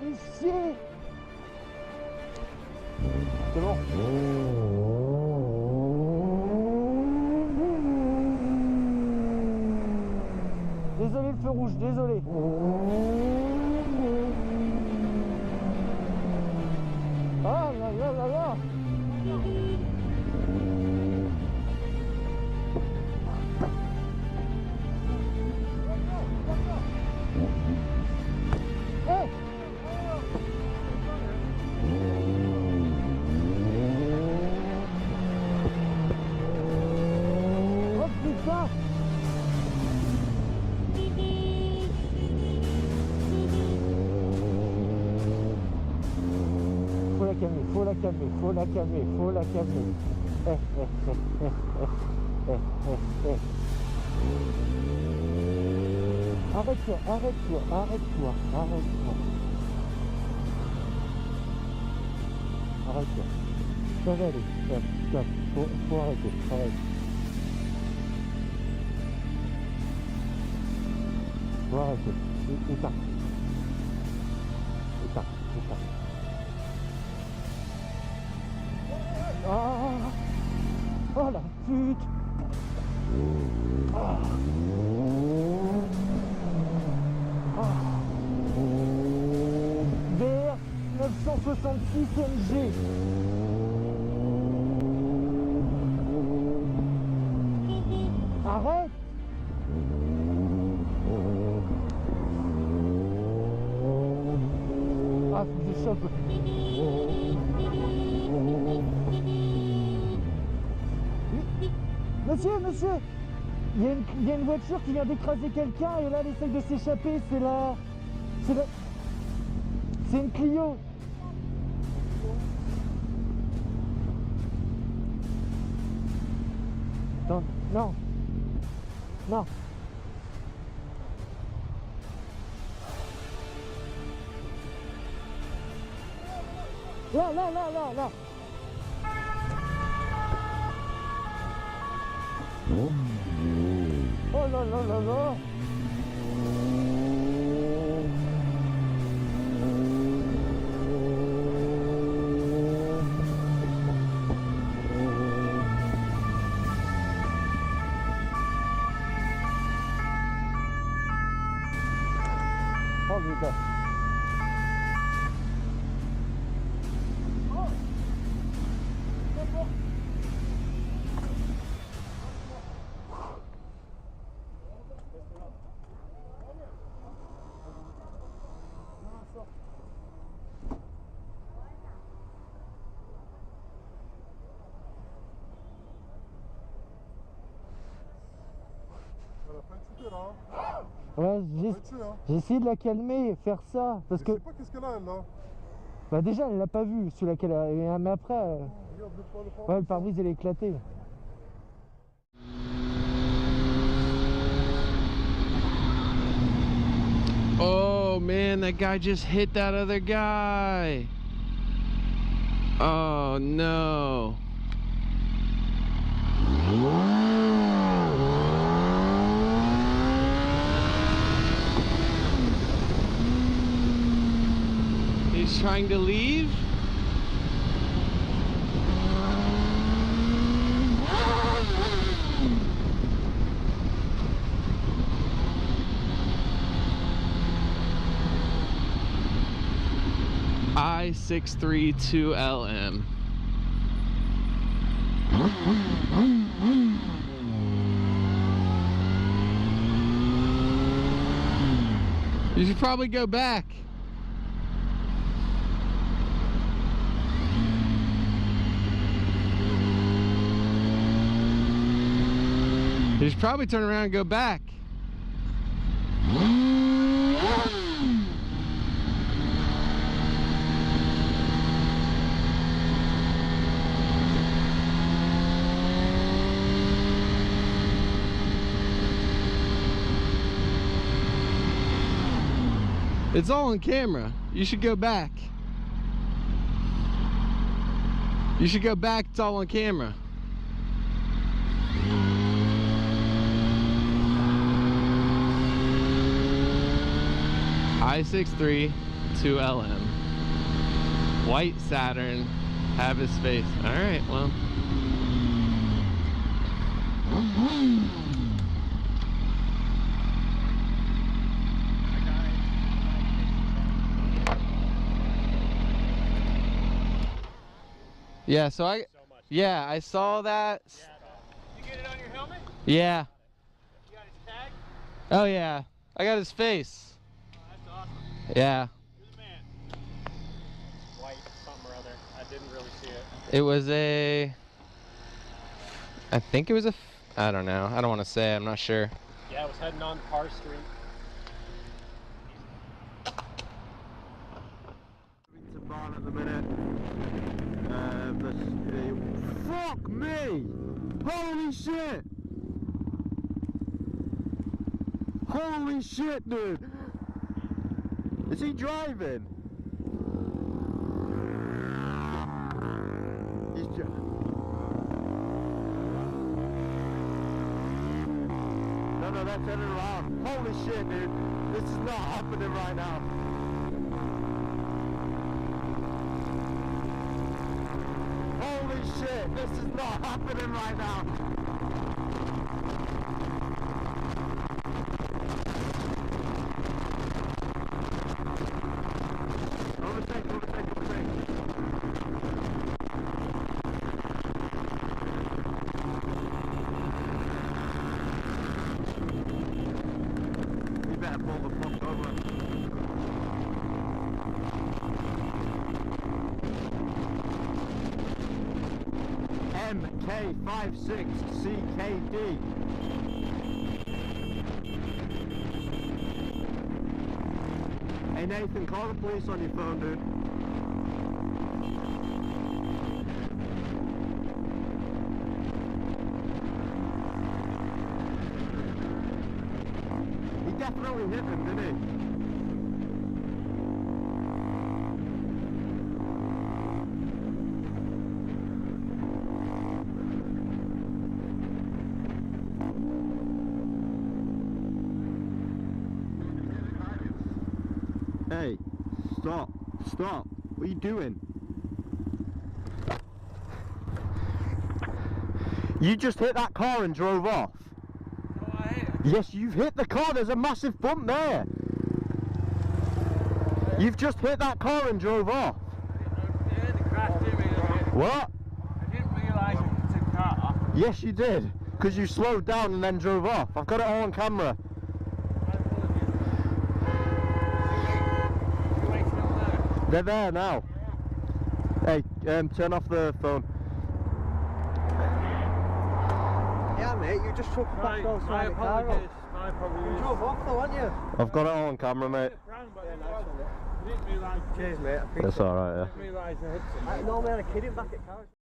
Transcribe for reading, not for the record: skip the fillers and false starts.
fais chier. C'est bon. Désolé le feu rouge, désolé. Ah là là là là. Hey. Oh putain. Faut la calmer, faut la calmer, faut la calmer. Arrête-toi, arrête-toi, arrête-toi, arrête-toi. Arrête-toi. Ça va aller, stop, faut arrêter, arrête. Faut arrêter, éteins. Éteins. Ah, oh la pute. Ah. VR 966 MG. Arrête. Ah, faut que je chope. Monsieur, il y a une voiture qui vient d'écraser quelqu'un et là elle essaye de s'échapper, c'est une Clio. Non. Là. Oh là. Oh putain. Elle a pas tué là. Ouais, j'ai essayé de la calmer et faire ça parce que je sais pas qu'est-ce qu'elle a elle là. bah déjà elle l'a pas vu celui-là qu'elle a, mais après Regarde le pare-brise. ouais, le pare-brise elle est éclaté. Oh man, that guy just hit that other guy. Oh no. He's trying to leave. I-632LM. You should probably go back. You should probably turn around and go back. It's all on camera. You should go back. You should go back. It's all on camera. I-63 2LM. White Saturn, have his face. All right, well. Yeah, so I saw that. You get it on your helmet? Yeah. You got his tag? Oh yeah, I got his face. Oh, that's awesome. Yeah. You're the man. White something or other. I didn't really see it. It was a. I think it was a. I don't know. I don't want to say. I'm not sure. Yeah, it was heading on Parr Street. To Barn at the minute. Fuck me! Holy shit! Holy shit, dude! Is he driving? He's No, that's turning around. Holy shit, dude! This is not happening right now. Holy shit, this is not happening right now. Overtake. You better pull the fuck over. MK56CKD. Hey Nathan, call the police on your phone, dude. He definitely hit him, didn't he? Hey, stop. What are you doing? You just hit that car and drove off. Oh, I hit it. Yes, you've hit the car. There's a massive bump there. You've just hit that car and drove off. The crash did me a bit. What? I didn't realise it was a car. Yes, you did. Because you slowed down and then drove off. I've got it all on camera. They're there now. Hey, turn off the phone. Yeah, mate, you just took back those My apologies. My apologies. You drove off though, weren't you? I've got it all on camera, mate. Cheers, mate. Cheers, mate. I appreciate That's alright, yeah. I didn't realise I hit something. Normally I had a kid in back at cars.